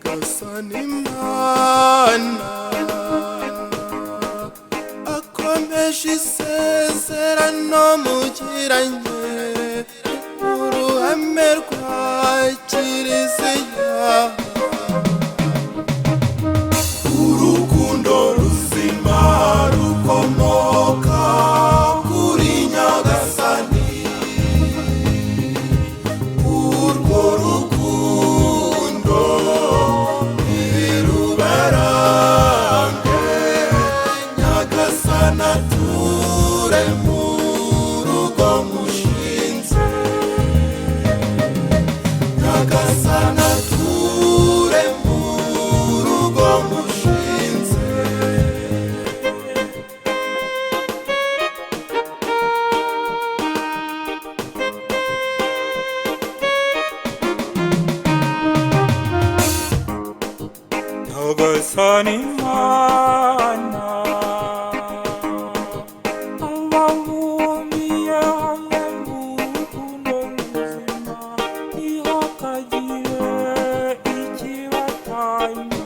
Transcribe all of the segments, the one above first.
Kasanimana akomeje isezerano mugiranye uruhame rwa kiliziya. Urukundo ruzima rukomoka kuri Nyagasani, urwo rukundo nirubarange. Nyagasani ature mu rugo mushinze, Nyagasani ature mu rugo mushinze. Nyagasani Mana ababumbiye hamwe mu rukundo ruzima, ntihakagire ikibatanya.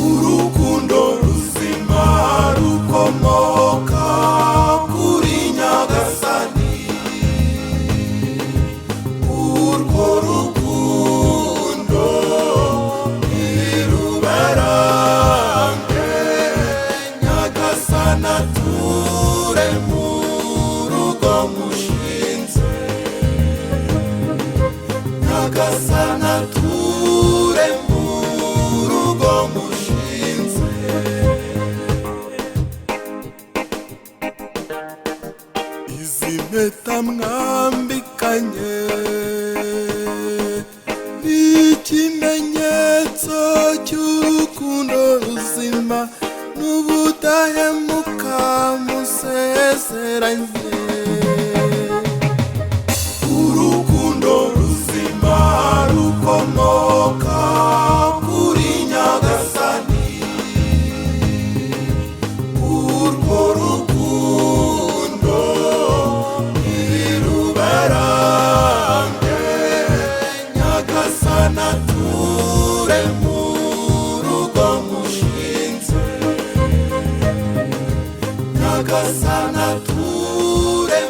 Urukundo ruzima rukomoka kuri Nyagasani, urwo rukundo nirubarange. Nyagasani ature mu rugo mushinze, Nyagasani ature mu rugo mushinze. Izi mpeta mwambikanye ni ikimenyetso cy'urukundo ruzima n'ubudahemuka musezeranye. Urukundo ruzima rukomoka kuri Nyagasani, urwo rukundo nirubarange. Nyagasani ature mu rugo mushinze, Nyagasani ature